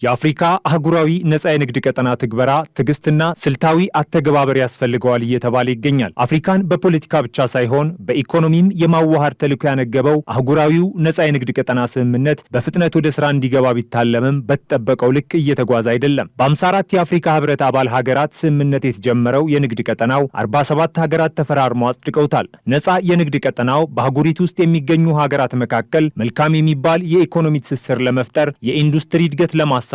የአፍሪካ አህጉራዊ ነጻ የንግድ ቀጠና ትግበራ ትዕግስትና ስልታዊ አተገባበር ያስፈልገዋል እየተባለ ይገኛል። አፍሪካን በፖለቲካ ብቻ ሳይሆን በኢኮኖሚም የማዋሃድ ተልዕኮ ያነገበው አህጉራዊው ነጻ የንግድ ቀጠና ስምምነት በፍጥነት ወደ ስራ እንዲገባ ቢታለምም በተጠበቀው ልክ እየተጓዘ አይደለም። በ54 የአፍሪካ ህብረት አባል ሀገራት ስምምነት የተጀመረው የንግድ ቀጠናው 47 ሀገራት ተፈራርመው አጽድቀውታል። ነጻ የንግድ ቀጠናው በአህጉሪቱ ውስጥ የሚገኙ ሀገራት መካከል መልካም የሚባል የኢኮኖሚ ትስስር ለመፍጠር የኢንዱስትሪ እድገት ለማሳለጥና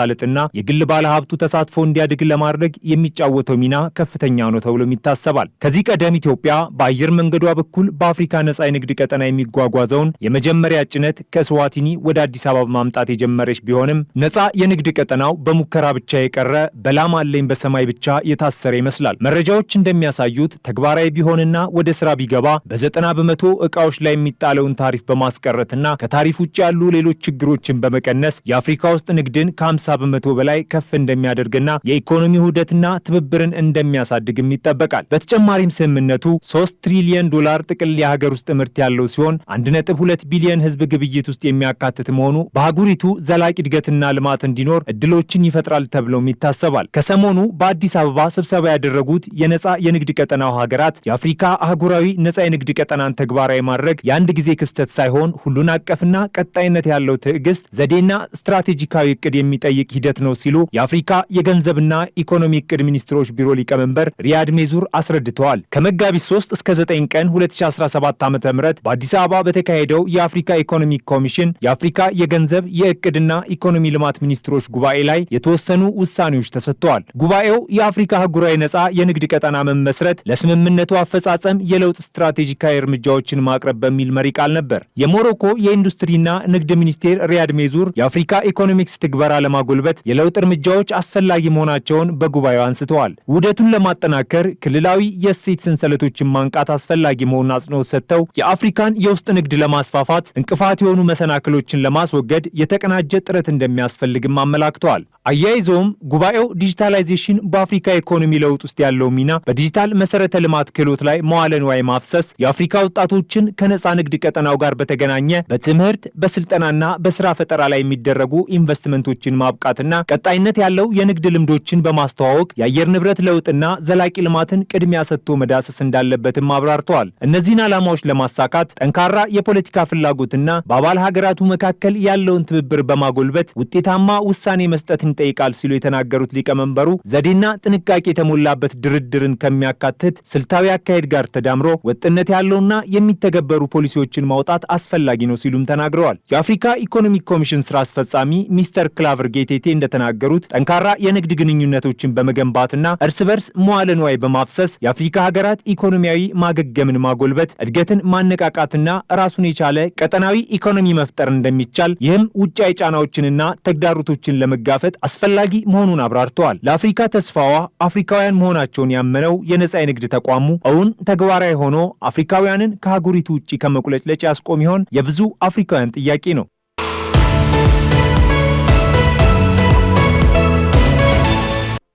የግል ባለሀብቱ ተሳትፎ እንዲያድግ ለማድረግ የሚጫወተው ሚና ከፍተኛ ነው ተብሎም ይታሰባል። ከዚህ ቀደም ኢትዮጵያ በአየር መንገዷ በኩል በአፍሪካ ነጻ የንግድ ቀጠና የሚጓጓዘውን የመጀመሪያ ጭነት ከስዋቲኒ ወደ አዲስ አበባ ማምጣት የጀመረች ቢሆንም ነጻ የንግድ ቀጠናው በሙከራ ብቻ የቀረ በላም አለኝ በሰማይ ብቻ የታሰረ ይመስላል። መረጃዎች እንደሚያሳዩት ተግባራዊ ቢሆንና ወደ ስራ ቢገባ በ90 በመቶ እቃዎች ላይ የሚጣለውን ታሪፍ በማስቀረትና ከታሪፍ ውጭ ያሉ ሌሎች ችግሮችን በመቀነስ የአፍሪካ ውስጥ ንግድን ከ50 በመቶ በላይ ከፍ እንደሚያደርግና የኢኮኖሚ ውህደትና ትብብርን እንደሚያሳድግም ይጠበቃል። በተጨማሪም ስምምነቱ 3 ትሪሊዮን ዶላር ጥቅል የሀገር ውስጥ ምርት ያለው ሲሆን 1.2 ቢሊዮን ህዝብ ግብይት ውስጥ የሚያካትት መሆኑ በአህጉሪቱ ዘላቂ እድገትና ልማት እንዲኖር እድሎችን ይፈጥራል ተብሎም ይታሰባል። ከሰሞኑ በአዲስ አበባ ስብሰባ ያደረጉት የነጻ የንግድ ቀጠናው ሀገራት የአፍሪካ አህጉራዊ ነጻ የንግድ ቀጠናን ተግባራዊ ማድረግ የአንድ ጊዜ ክስተት ሳይሆን ሁሉን አቀፍና ቀጣይነት ያለው ትዕግስት፣ ዘዴና ስትራቴጂካዊ እቅድ የሚጠይቅ ሂደት ነው ሲሉ የአፍሪካ የገንዘብና ኢኮኖሚ እቅድ ሚኒስትሮች ቢሮ ሊቀመንበር ሪያድ ሜዙር አስረድተዋል። ከመጋቢት 3 እስከ 9 ቀን 2017 ዓ.ም በአዲስ አበባ በተካሄደው የአፍሪካ ኢኮኖሚክ ኮሚሽን የአፍሪካ የገንዘብ የእቅድና ኢኮኖሚ ልማት ሚኒስትሮች ጉባኤ ላይ የተወሰኑ ውሳኔዎች ተሰጥተዋል። ጉባኤው የአፍሪካ አህጉራዊ ነጻ የንግድ ቀጠና መመስረት ለስምምነቱ አፈጻጸም የለውጥ ስትራቴጂካዊ እርምጃዎችን ማቅረብ በሚል መሪ ቃል ነበር። የሞሮኮ የኢንዱስትሪና ንግድ ሚኒስቴር ሪያድ ሜዙር የአፍሪካ ኢኮኖሚክስ ትግበራ ለማጎልበት የለውጥ እርምጃዎች አስፈላጊ መሆናቸውን በጉባኤው አንስተዋል። ውህደቱን ለማጠናከር ክልላዊ የእሴት ሰንሰለቶችን ማንቃት አስፈላጊ መሆኑን አጽንኦት ሰጥተው የአፍሪካን የውስጥ ንግድ ለማስፋፋት እንቅፋት የሆኑ መሰናክሎችን ለማስወገድ የተቀናጀ ጥረት እንደሚያስፈልግም አመላክተዋል። አያይዘውም ጉባኤው ዲጂታላይዜሽን በአፍሪካ ኢኮኖሚ ለውጥ ውስጥ ያለው ሚና፣ በዲጂታል መሰረተ ልማት ክህሎት ላይ መዋለ ንዋይ ማፍሰስ፣ የአፍሪካ ወጣቶችን ከነጻ ንግድ ቀጠናው ጋር በተገናኘ በትምህርት በስልጠናና በስራ ፈጠራ ላይ የሚደረጉ ኢንቨስትመንቶችን ማብቃትና ቀጣይነት ያለው የንግድ ልምዶችን በማስተዋወቅ የአየር ንብረት ለውጥና ዘላቂ ልማትን ቅድሚያ ሰጥቶ መዳሰስ እንዳለበትም አብራርተዋል። እነዚህን ዓላማዎች ለማሳካት ጠንካራ የፖለቲካ ፍላጎትና በአባል ሀገራቱ መካከል ያለውን ትብብር በማጎልበት ውጤታማ ውሳኔ መስጠትን ይጠይቃል ሲሉ የተናገሩት ሊቀመንበሩ ዘዴና ጥንቃቄ የተሞላበት ድርድርን ከሚያካትት ስልታዊ አካሄድ ጋር ተዳምሮ ወጥነት ያለውና የሚተገበሩ ፖሊሲዎችን ማውጣት አስፈላጊ ነው ሲሉም ተናግረዋል። የአፍሪካ ኢኮኖሚክ ኮሚሽን ስራ አስፈጻሚ ሚስተር ክላቨር ጌቴቴ እንደተናገሩት ጠንካራ የንግድ ግንኙነቶችን በመገንባትና እርስ በርስ መዋለ ንዋይ በማፍሰስ የአፍሪካ ሀገራት ኢኮኖሚያዊ ማገገምን ማጎልበት፣ እድገትን ማነቃቃትና ራሱን የቻለ ቀጠናዊ ኢኮኖሚ መፍጠር እንደሚቻል፣ ይህም ውጫዊ ጫናዎችንና ተግዳሮቶችን ለመጋፈጥ አስፈላጊ መሆኑን አብራርተዋል። ለአፍሪካ ተስፋዋ አፍሪካውያን መሆናቸውን ያመነው የነጻ የንግድ ተቋሙ እውን ተግባራዊ ሆኖ አፍሪካውያንን ከአህጉሪቱ ውጪ ከመቁለጭለጭ ያስቆም ይሆን የብዙ አፍሪካውያን ጥያቄ ነው።